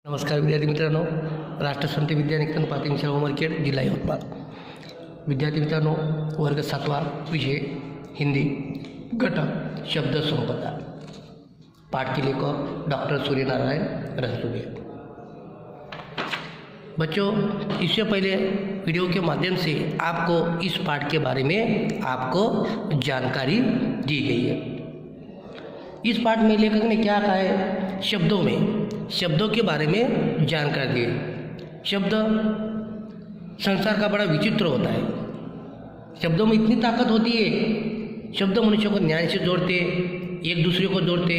नमस्कार विद्यार्थी मित्रांनो, राष्ट्रसंत विद्यानिकेतन प्राथमिक शाळा उमरखेड जिल्हा यवतमाळ. विद्यार्थी मित्रांनो, वर्ग 7वा विषय हिंदी घटक शब्द संपदा. पाठ के लेखक डॉक्टर सूर्यनारायण रनसुबे. बच्चों, इससे पहले वीडियो के माध्यम से आपको इस पाठ के बारे में आपको जानकारी दी गई है. इस पाठ में लेखक ने क्या कहा है? शब्दों के बारे में जानकारी दी. शब्द संसार का बड़ा विचित्र होता है. शब्दों में इतनी ताकत होती है. शब्द मनुष्य को ज्ञान से जोड़ते, एक दूसरे को जोड़ते,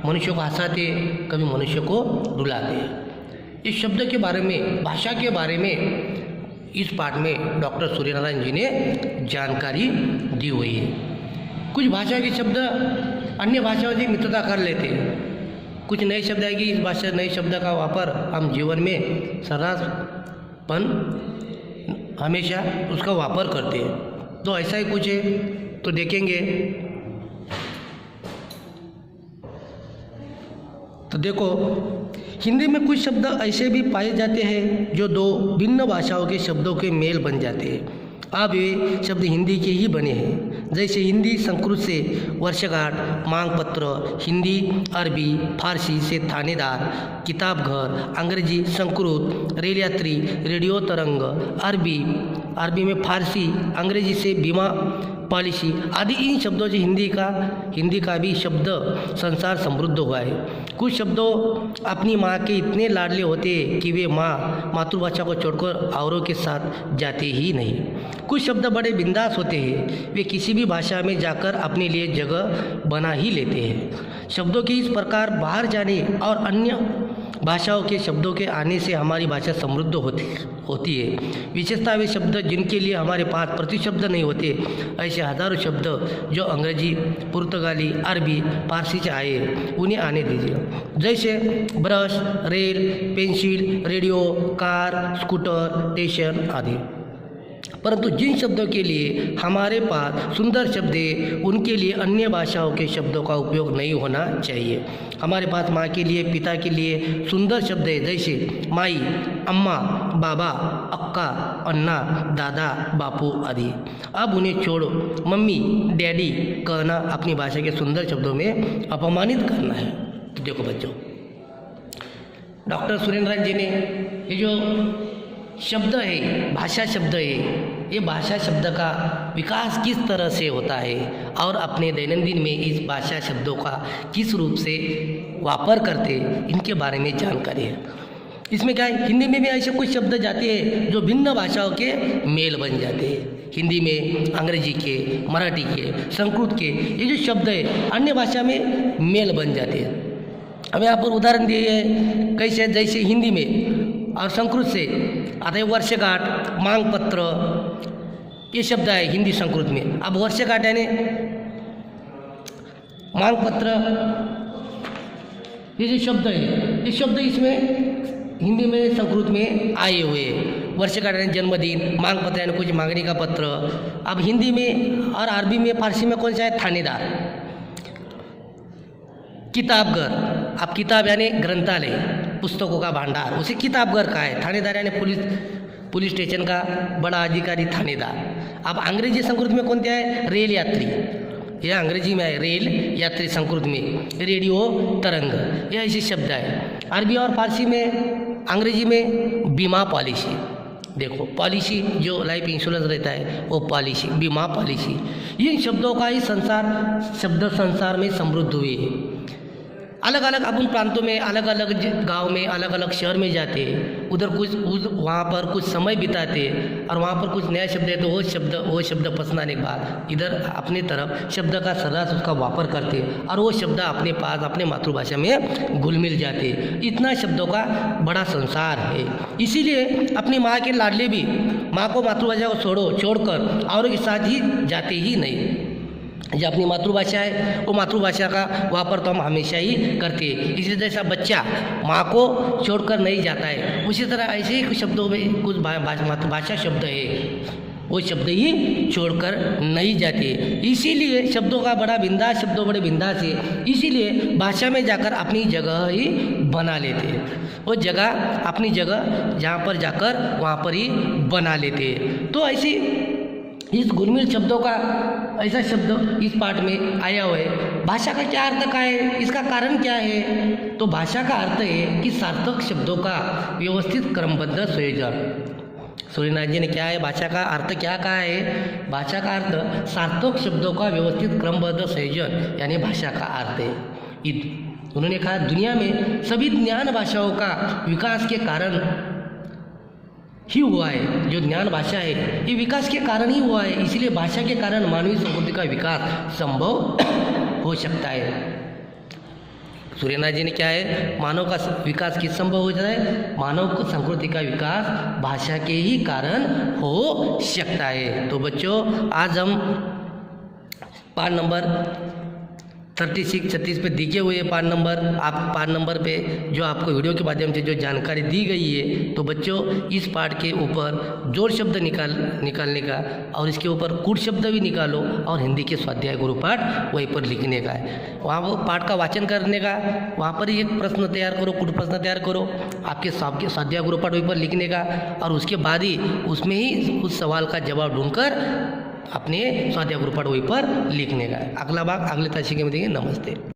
मनुष्य को हंसाते, कभी मनुष्य को रुलाते. इस शब्द के बारे में, भाषा के बारे में इस पाठ में डॉक्टर सूर्यनारायण जी ने जानकारी दी हुई है. कुछ भाषा के शब्द अन्य भाषाओं से मित्रता कर लेते हैं. कुछ नए शब्द आएगी, इस भाषा नए शब्द का वापर हम जीवन में सर्रासपन हमेशा उसका वापर करते हैं. तो ऐसा ही कुछ है, तो देखेंगे. तो देखो, हिंदी में कुछ शब्द ऐसे भी पाए जाते हैं जो दो भिन्न भाषाओं के शब्दों के मेल बन जाते हैं. अब ये शब्द हिंदी के ही बने हैं. जैसे हिंदी संस्कृत से वर्षगांठ, मांगपत्र, हिंदी अरबी फारसी से थानेदार, किताब घर, अंग्रेजी संस्कृत, रेल यात्री, रेडियो तरंग, अरबी में फारसी, अंग्रेजी से बीमा पॉलिसी आदि. इन शब्दों से हिंदी का भी शब्द संसार समृद्ध हुआ है. कुछ शब्दों अपनी माँ के इतने लाडले होते हैं कि वे मातृभाषा को छोड़कर औरों के साथ जाते ही नहीं. कुछ शब्द बड़े बिंदास होते हैं, वे किसी भी भाषा में जाकर अपने लिए जगह बना ही लेते हैं. शब्दों के इस प्रकार बाहर जाने और अन्य भाषाओं के शब्दों के आने से हमारी भाषा समृद्ध होती है. विशेषतः वे शब्द जिनके लिए हमारे पास प्रतिशब्द नहीं होते, ऐसे हजारों शब्द जो अंग्रेजी, पुर्तगाली, अरबी, फारसी से आए, उन्हें आने दीजिए. जैसे brush, rail, pencil, radio, car, scooter, station आदि. परंतु जिन शब्दों के लिए हमारे पास सुंदर शब्द है, उनके लिए अन्य भाषाओं के शब्दों का उपयोग नहीं होना चाहिए. हमारे पास माँ के लिए, पिता के लिए सुंदर शब्द है, जैसे माई, अम्मा, बाबा, अक्का, अन्ना, दादा, बापू आदि. अब उन्हें छोड़ो मम्मी, डैडी कहना अपनी भाषा के सुंदर शब्दों में अपमानित करना है. तो देखो बच्चों, डॉक्टर सुरेंद्रनाथ जी ने ये जो शब्द है, भाषा शब्द है, ये भाषा शब्द का विकास किस तरह से होता है और अपने दैनंदिन में इस भाषा शब्दों का किस रूप से वापर करते, इनके बारे में जानकारी है. इसमें क्या है, हिंदी में भी ऐसे कुछ शब्द जाते हैं जो भिन्न भाषाओं के मेल बन जाते हैं. हिंदी में अंग्रेजी के, मराठी के, संस्कृत के, ये जो शब्द है अन्य भाषा में मेल बन जाते हैं. हम यहाँ पर उदाहरण दिए हैं कैसे, जैसे हिंदी में और संस्कृत से आता है वर्षगांठ, मांगपत्र, ये शब्द है हिंदी संस्कृत में. अब वर्षगांठ यानी मांगपत्र, ये जो शब्द है, ये शब्द इसमें हिंदी में संस्कृत में आए हुए हैं. वर्षगांठ यानी जन्मदिन, मांगपत्र यानी कुछ मांगने का पत्र. अब हिंदी में और अरबी में, फारसी में कौन सा है? थानेदार. किताबघर, अब किताब यानी ग्रंथालय, पुस्तकों का भंडार, उसे किताबघर का है. थानेदार यानी पुलिस स्टेशन का बड़ा अधिकारी थानेदार. अब अंग्रेजी संस्कृत में कौन क्या है? रेल यात्री, यह अंग्रेजी में है. रेल यात्री संस्कृत में. रेडियो तरंग, यह ऐसे शब्द है. अरबी और फारसी में, अंग्रेजी में बीमा पॉलिसी. देखो, पॉलिसी जो लाइफ इंश्योरेंस रहता है वो पॉलिसी, बीमा पॉलिसी. इन शब्दों का ही शब्द संसार में समृद्ध हुए. अलग अलग अपन प्रांतों में, अलग अलग गांव में, अलग अलग शहर में जाते, उधर वहाँ पर कुछ समय बिताते और वहाँ पर कुछ नया शब्द है तो वो शब्द पसंदाने के बाद इधर अपने तरफ शब्द का सर्रास उसका वापर करते और वो शब्द अपने पास अपने मातृभाषा में घुल मिल जाते. इतना शब्दों का बड़ा संसार है. इसीलिए अपनी माँ के लाडले भी माँ को, मातृभाषा को छोड़कर और के साथ ही जाते ही नहीं. जो अपनी मातृभाषा है वो मातृभाषा का वापर तो हम हमेशा ही करते हैं. इसलिए जैसा बच्चा माँ को छोड़कर नहीं जाता है, उसी तरह ऐसे ही कुछ शब्दों में कुछ मातृभाषा शब्द है वो शब्द ही छोड़कर नहीं जाते। इसीलिए शब्दों का बड़ा बिंदास, शब्दों बड़े बिंदास है, इसीलिए भाषा में जाकर अपनी जगह ही बना लेते हैं। वो जगह अपनी जगह जहाँ पर जाकर वहाँ पर ही बना लेते हैं। तो ऐसी इस घुलमिल शब्दों का ऐसा शब्द इस पाठ में आया हुआ है। भाषा का क्या अर्थ का है, इसका कारण क्या है? तो भाषा का अर्थ है कि सार्थक शब्दों का व्यवस्थित क्रमबद्ध संयोजन। सूर्यनारायण जी ने क्या है, भाषा का अर्थ क्या कहा है? भाषा का अर्थ सार्थक शब्दों का व्यवस्थित क्रमबद्ध संयोजन, यानी भाषा का अर्थ है। उन्होंने कहा दुनिया में सभी ज्ञान भाषाओं का विकास के कारण ही हुआ है। जो ज्ञान भाषा है ये विकास के कारण ही हुआ है, इसलिए भाषा के कारण मानवीय संस्कृति का विकास संभव हो सकता है। सूर्यनारायण जी ने क्या है, मानव का विकास किस संभव हो जाता है? मानव को संस्कृति का विकास भाषा के ही कारण हो सकता है। तो बच्चों आज हम पाठ नंबर 36 पे दिखे हुए पाठ नंबर, आप पाठ नंबर पे जो आपको वीडियो के माध्यम से जो जानकारी दी गई है, तो बच्चों इस पाठ के ऊपर जोड़ शब्द निकालने का और इसके ऊपर कूट शब्द भी निकालो और हिंदी के स्वाध्याय गुरु पाठ वहीं पर लिखने का है। वहाँ वो पाठ का वाचन करने का, वहाँ पर ही एक प्रश्न तैयार करो, कूट प्रश्न तैयार करो, आपके स्वाध्याय गुरु पाठ वहीं पर लिखने का, और उसके बाद ही उसमें ही उस सवाल का जवाब ढूंढकर अपने स्वाध्याय गुरु पाठ वहीं पर लिखने का। अगला भाग अगले तासिके में देंगे। नमस्ते।